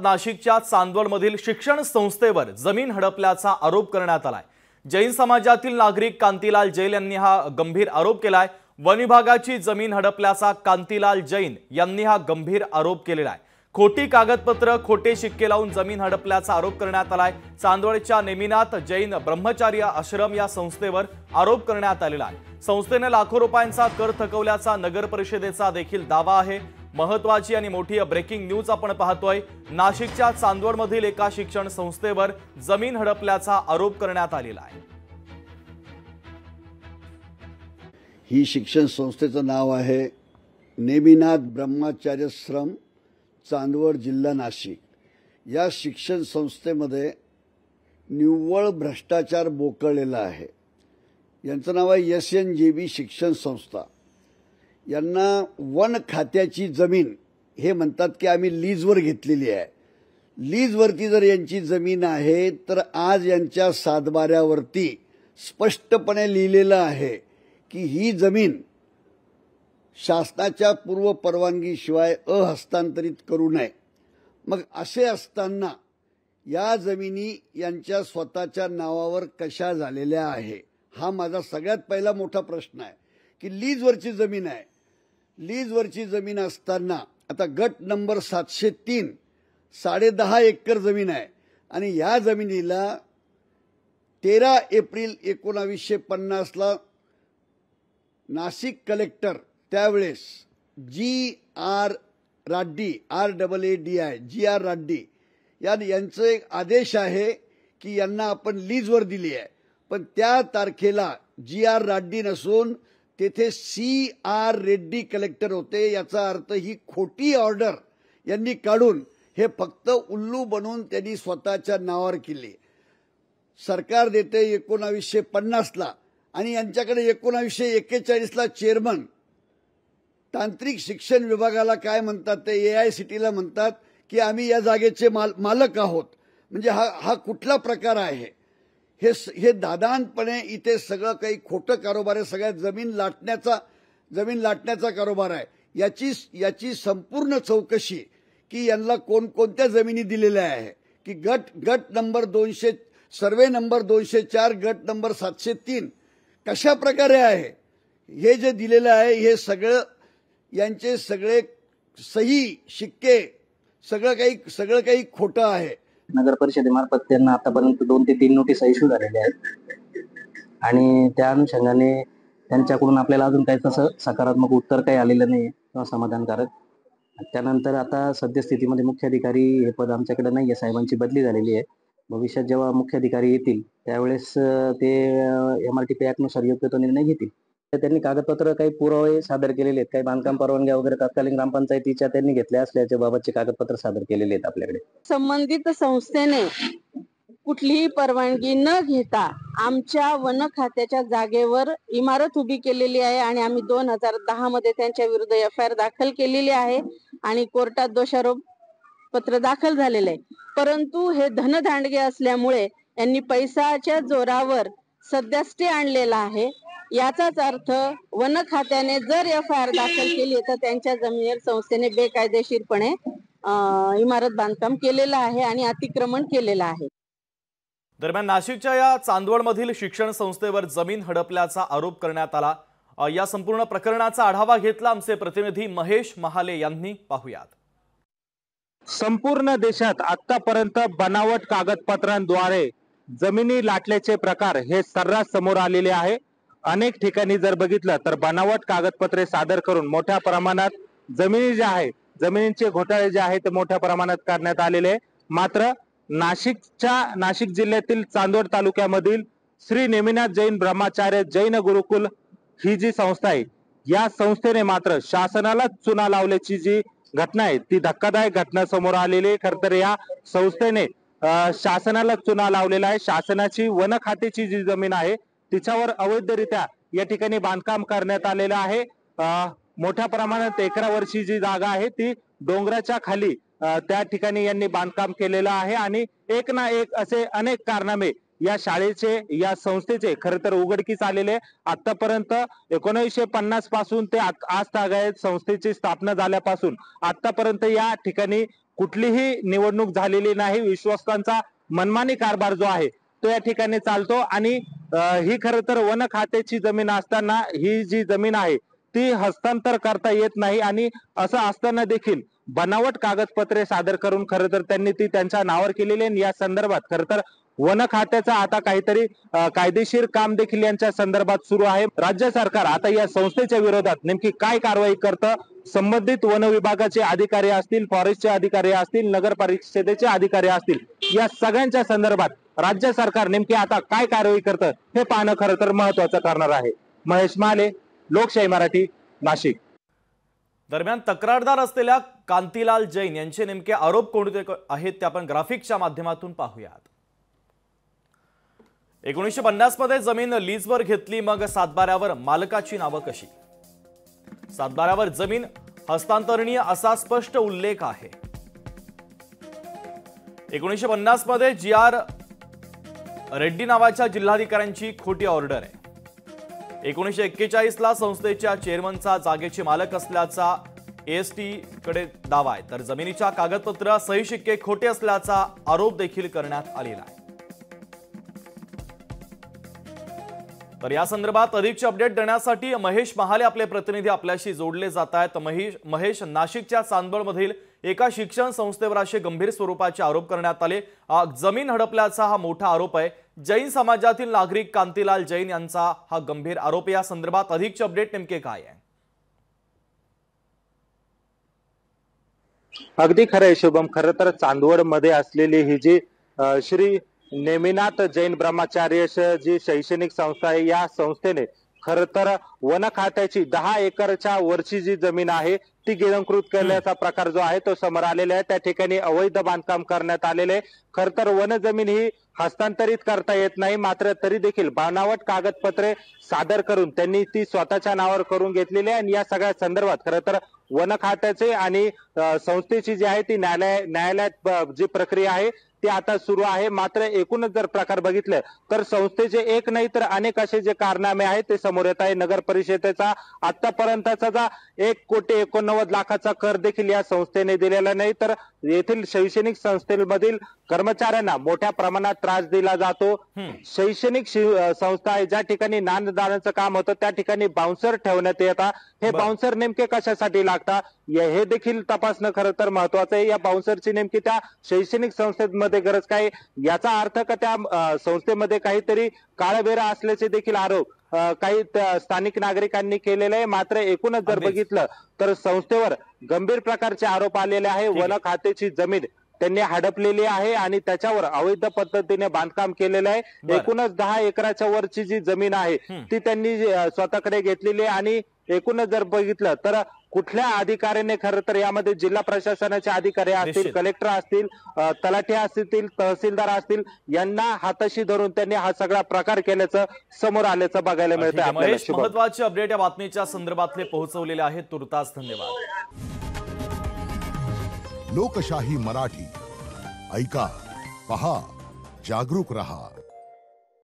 नाशिकच्या चांदवडमधील शिक्षण संस्थेवर जमीन हडपल्याचा आरोप करण्यात आलाय। जैन समाजातील नागरिक कांतीलाल जैन यांनी हा गंभीर आरोप केलाय। वन विभागाची जमीन हडपल्याचा कांतीलाल जैन यांनी हा गंभीर आरोप केलेला आहे। खोटी कागदपत्र खोटे शिक्के लावून जमीन हडपल्याचा आरोप करण्यात आलाय। चांदवडच्या नेमिनाथ जैन ब्रह्मचार्य आश्रम या संस्थेवर आरोप करण्यात आलेला आहे। संस्थेने लाखो रुपयांचा कर थकवल्याचा नगर परिषदेचा देखील दावा आहे। महत्त्वाची आणि मोठी ब्रेकिंग न्यूज आपण पाहतोय। नाशिकच्या चांदवडमधील एका शिक्षण संस्थेवर जमीन हडपल्याचा आरोप करण्यात आलेला आहे। ही शिक्षण संस्थेचं नाव आहे नेमिनाथ ब्रह्मचार्याश्रम, चांदवड, जिल्हा नाशिक। या शिक्षण संस्थेमध्ये निव्वळ भ्रष्टाचार बोकळलेला आहे। यांचं नाव आहे SNJB शिक्षण संस्था। यांना वन खात्याची जमीन हे म्हणतात की आम्ही लीजवर घेतलेली आहे। लीजवरती जर यांची जमीन आहे तर आज यांच्या सातबाऱ्यावरती स्पष्टपणे लिहिलेलं आहे की ही जमीन शासनाच्या पूर्व परवानगीशिवाय हस्तांतरित करू नये। मग असे असताना या जमिनी यांच्या स्वतःच्या नावावर कशा झालेल्या आहे हा माझा सगळ्यात पहिला मोठा प्रश्न आहे की लीजवरची जमीन आहे। लीजवरची जमीन असताना आता गट नंबर 703 10.5 एकर जमीन आहे आणि या जमिनीला 13 एप्रिल 1950 ला नाशिक कलेक्टर त्यावेळेस GR राड्डी GR राड्डी यांचं एक आदेश आहे की यांना आपण लीजवर दिली आहे। पण त्या तारखेला GR राड्डी नसून तेथे CR रेड्डी कलेक्टर होते। याचा अर्थ ही खोटी ऑर्डर यांनी काढून हे फक्त उल्लू बनवून त्यांनी स्वतःच्या नावावर केली। सरकार देते 1950 ला आणि यांच्याकडे 1941 ला चेअरमन तांत्रिक शिक्षण विभागाला काय म्हणतात ते AICT ला म्हणतात की आम्ही या जागेचे मालक आहोत। म्हणजे हा कुठला प्रकार आहे? हे दादांपणे इथे सगळं काही खोटं कारोबार आहे। सगळ्यात जमीन लाटण्याचा कारोबार आहे। याची संपूर्ण चौकशी की यांना कोणत्या जमिनी दिलेल्या आहे की गट नंबर 200 सर्वे नंबर 204 गट नंबर 703 कशा प्रकारे आहे हे जे दिलेलं आहे हे सगळं यांचे सगळे सही शिक्के सगळं काही खोटं आहे। नगर परिषदेमार्फत त्यांना आतापर्यंत 2 ते 3 नोटीस इश्यू झालेल्या आहेत आणि त्या अनुषंगाने त्यांच्याकडून आपल्याला अजून काही तसं सकारात्मक उत्तर काही आलेलं नाही किंवा समाधानकारक। त्यानंतर आता सद्यस्थितीमध्ये मुख्याधिकारी हे पद आमच्याकडे नाही आहे। साहेबांची बदली झालेली आहे। भविष्यात जेव्हा मुख्याधिकारी येतील त्यावेळेस ते MRTP ऍक्टनुसार योग्य तो निर्णय घेतील। तर त्यांनी कागदपत्र काही पुरावे सादर केलेले आहेत। काही बांधकाम परवानग्या वगैरे तत्कालीन ग्रामपंचायतीच्या त्यांनी घेतल्या असल्याच्या बाबतचे कागदपत्र सादर केलेले आहेत आपल्याकडे। संबंधित संस्थेने कुठलीही परवानगी न घेता आमच्या वन खात्याच्या जागेवर इमारत उभी केलेली आहे आणि आम्ही 2010 मध्ये त्यांच्या विरुद्ध FIR दाखल केलेली आहे आणि कोर्टात दोषारोप पत्र दाखल झालेले आहे। परंतु हे धनदांडगे असल्यामुळे यांनी पैशाच्या जोरावर सध्या स्टे आणलेला आहे। याचाच अर्थ वन खात्याने जर FIR दाखल केली तर त्यांच्या जमिनीवर संस्थेने बेकायदेशीरपणे इमारत बांधकाम केलेलं आहे आणि अतिक्रमण केलेलं आहे। दरम्यान नाशिकच्या या चांदवडमधील शिक्षण संस्थेवर जमीन हडपल्याचा आरोप करण्यात आला। या संपूर्ण प्रकरणाचा आढावा घेतला आमचे प्रतिनिधी महेश महाले यांनी। पाहूयात। संपूर्ण देशात आतापर्यंत बनावट कागदपत्रांद्वारे जमिनी लाटल्याचे प्रकार हे सर्रास समोर आलेले आहे। अनेक ठिकाणी जर बघितलं तर बनावट कागदपत्रे सादर करून मोठ्या प्रमाणात जमिनी ज्या आहेत जमिनींचे घोटाळे जे आहेत ते मोठ्या प्रमाणात करण्यात आलेले आहे। मात्र नाशिक जिल्ह्यातील चांदवड तालुक्यामधील श्री नेमिनाथ जैन ब्रह्मचार्य जैन गुरुकुल ही जी संस्था आहे या संस्थेने मात्र शासनाला चुना लावल्याची जी घटना आहे ती धक्कादायक घटना समोर आलेली आहे। खरं तर या संस्थेने शासनाला चुना लावलेला आहे। शासनाची वन खात्याची जी जमीन आहे तिच्यावर अवैधरित्या या ठिकाणी बांधकाम करण्यात आलेलं आहे। मोठ्या प्रमाणात एकरावरची जी जागा आहे ती डोंगराच्या खाली त्या ठिकाणी यांनी बांधकाम केलेलं आहे आणि एक ना एक असे अनेक कारनामे या शाळेचे या संस्थेचे खरं तर उघडकीस आलेले। आतापर्यंत 1950 पासून ते आज तागायत संस्थेची स्थापना झाल्यापासून आतापर्यंत या ठिकाणी कुठलीही निवडणूक झालेली नाही. विश्वस्तांचा मनमानी कारभार जो आहे तो या ठिकाणी चालतो आणि ही खरं तर वन खात्याची जमीन असताना ही जी जमीन आहे ती हस्तांतर करता येत नाही आणि असं असताना देखील बनावट कागदपत्रे सादर करून खरं तर त्यांनी ती त्यांच्या नावावर केलेली आहे. या संदर्भात खरं तर वन खात्याचा आता काहीतरी कायदेशीर काम देखील यांच्या संदर्भात सुरू आहे. राज्य सरकार आता या संस्थेच्या विरोधात नेमकी काय कारवाई करतं, संबंधित वन विभागाचे अधिकारी असतील, फॉरेस्टचे अधिकारी असतील, नगर परिषदेचे अधिकारी असतील, या सगळ्यांच्या संदर्भात राज्य सरकार नेमकी आता काय कारवाई करतं हे पाहणं खरं तर महत्वाचं ठरणार आहे. महेश माले, लोकशाही मराठी, नाशिक. दरम्यान तक्रारदार असलेल्या कांतीलाल जैन यांचे नेमके आरोप कोणते आहेत ते आपण ग्राफिक्सच्या माध्यमातून पाहूयात. 1950 मध्ये जमीन लीजवर घेतली, मग सातबाऱ्यावर मालकाची नावं कशी? सातबाऱ्यावर जमीन हस्तांतरणीय असा स्पष्ट उल्लेख आहे. 1950 मध्ये GR रेड्डी नावाच्या जिल्हाधिकाऱ्यांची खोटी ऑर्डर आहे. 1941 ला संस्थेच्या चेअरमनचा जागेचे मालक असल्याचा AST कडे दावा आहे, तर जमिनीच्या कागदपत्र सही शिक्के खोटे असल्याचा आरोप देखील करण्यात आलेला आहे. तर या संदर्भात अधिकचे अपडेट देण्यासाठी महेश महाले आपले प्रतिनिधी आपल्याशी जोडले जात आहेत. महेश, नाशिकच्या चांदवडमधील एका शिक्षण संस्थेवर असे गंभीर स्वरूपाचे आरोप करण्यात आले. जमीन हडपल्याचा हा मोठा आरोप आहे. जैन समाजातील नागरिक कांतीलाल जैन यांचा हा गंभीर आरोप. या संदर्भात अधिकचे अपडेट नेमके काय आहे? अगदी खरं आहे शुभम. खरं तर चांदवडमध्ये असलेली ही जी श्री नेमिनाथ जैन ब्रह्मचार्य जी शैक्षणिक संस्था आहे, या संस्थेने खरं तर वन खात्याची 10 एकरच्या वरची जी जमीन आहे ती गिळंकृत केल्याचा प्रकार जो आहे तो समोर आलेला आहे. त्या ठिकाणी अवैध बांधकाम करण्यात आलेले. खरं तर वन जमीन ही हस्तांतरित करता येत नाही, मात्र तरी देखील बनावट कागदपत्रे सादर करून त्यांनी ती स्वतःच्या नावावर करून घेतलेली आहे. आणि या सगळ्या संदर्भात खरं तर वन खात्याचे आणि संस्थेची जी आहे ती न्यायालयात जी प्रक्रिया आहे ती आता सुरू आहे. मात्र एकूणच जर प्रकार बघितलं तर संस्थेचे एक नाही तर अनेक असे जे कारनामे आहेत ते समोर येत आहे. नगर परिषदेचा आतापर्यंतचा 1,89,00,000 कर देखील या संस्थेने दिलेला नाही, तर येथील शैक्षणिक संस्थेमधील कर्मचाऱ्यांना मोठ्या प्रमाणात त्रास दिला जातो. शैक्षणिक संस्था आहे ज्या ठिकाणी ज्ञानदानाचं काम होतं त्या ठिकाणी बाउन्सर ठेवण्यात येतात. हे बाउन्सर नेमके कशासाठी लागतात हे देखील तपासणं खरं तर महत्वाचं आहे. या बाउन्सरची नेमकी त्या शैक्षणिक संस्थेमध्ये गरज काय, याचा अर्थ का त्या संस्थेमध्ये काहीतरी काळबेरा असल्याचे देखील आरोप काही स्थानिक नागरिकांनी केलेले आहे. मात्र एकूणच जर बघितलं तर संस्थेवर गंभीर प्रकारचे आरोप आलेले आहे. वन खात्याची जमीन त्यांनी हडपलेली आहे आणि त्याच्यावर अवैध पद्धतीने बांधकाम केलेलं आहे. एकूणच 10 एकराच्या वरची जी जमीन आहे ती त्यांनी स्वतःकडे घेतलेली आहे. आणि एकूणच जर बघितलं तर कुठल्या अधिकाऱ्याने खरं तर यामध्ये जिल्हा प्रशासनाचे अधिकारी असतील, कलेक्टर असतील, तलाठी असतील, तहसीलदार असतील, यांना हाताशी धरून त्यांनी हा सगळा प्रकार केल्याचं समोर आल्याचं बघायला मिळतं आपल्याला. महत्त्वाचे अपडेट या बातमीच्या संदर्भातले पोहोचवलेले आहेत. तुर्तास धन्यवाद. लोकशाही मराठी ऐका, पहा, जागरूक रहा.